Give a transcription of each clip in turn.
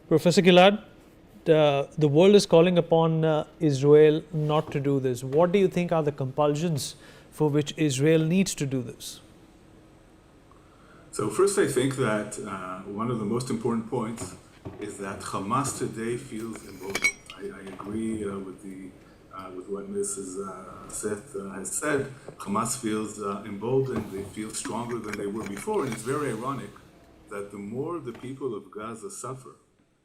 Professor Gilad, the world is calling upon Israel not to do this. What do you think are the compulsions for which Israel needs to do this? So first, I think that one of the most important points is that Hamas today feels emboldened. I agree with what Mrs. Seth has said. Hamas feels emboldened. They feel stronger than they were before, and it's very ironic that the more the people of Gaza suffer,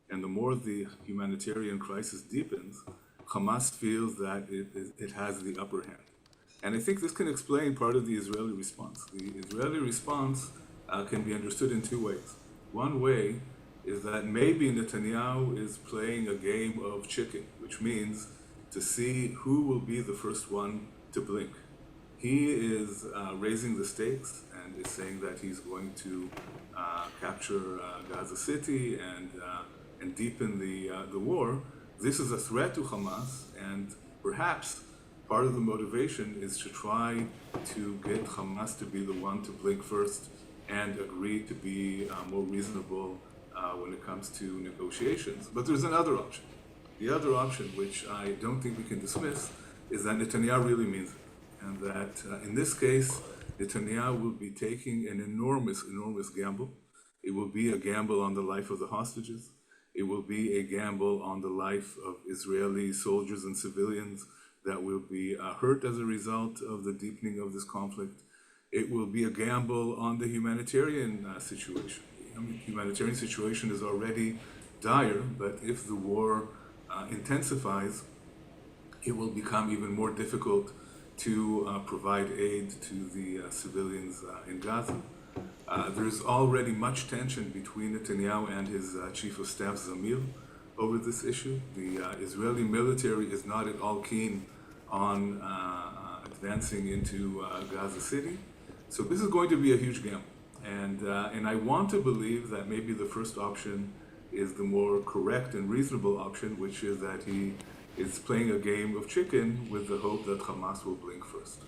and the more the humanitarian crisis deepens, Hamas feels that it has the upper hand. And I think this can explain part of the Israeli response. The Israeli response can be understood in two ways. One way is that maybe Netanyahu is playing a game of chicken, which means to see who will be the first one to blink. He is raising the stakes and is saying that he's going to capture Gaza City and deepen the war. This is a threat to Hamas, and perhaps part of the motivation is to try to get Hamas to be the one to blink first and agree to be more reasonable when it comes to negotiations. But there's another option. The other option, which I don't think we can dismiss, is that Netanyahu really means it. And that in this case, Netanyahu will be taking an enormous gamble. It will be a gamble on the life of the hostages. It will be a gamble on the life of Israeli soldiers and civilians that will be hurt as a result of the deepening of this conflict. It will be a gamble on the humanitarian situation. The humanitarian situation is already dire, but if the war intensifies, it will become even more difficult to provide aid to the civilians in Gaza. There's already much tension between Netanyahu and his chief of staff, Zamir, over this issue. The Israeli military is not at all keen on advancing into Gaza City. So this is going to be a huge gamble. And I want to believe that maybe the first option is the more correct and reasonable option, which is that he is playing a game of chicken with the hope that Hamas will blink first.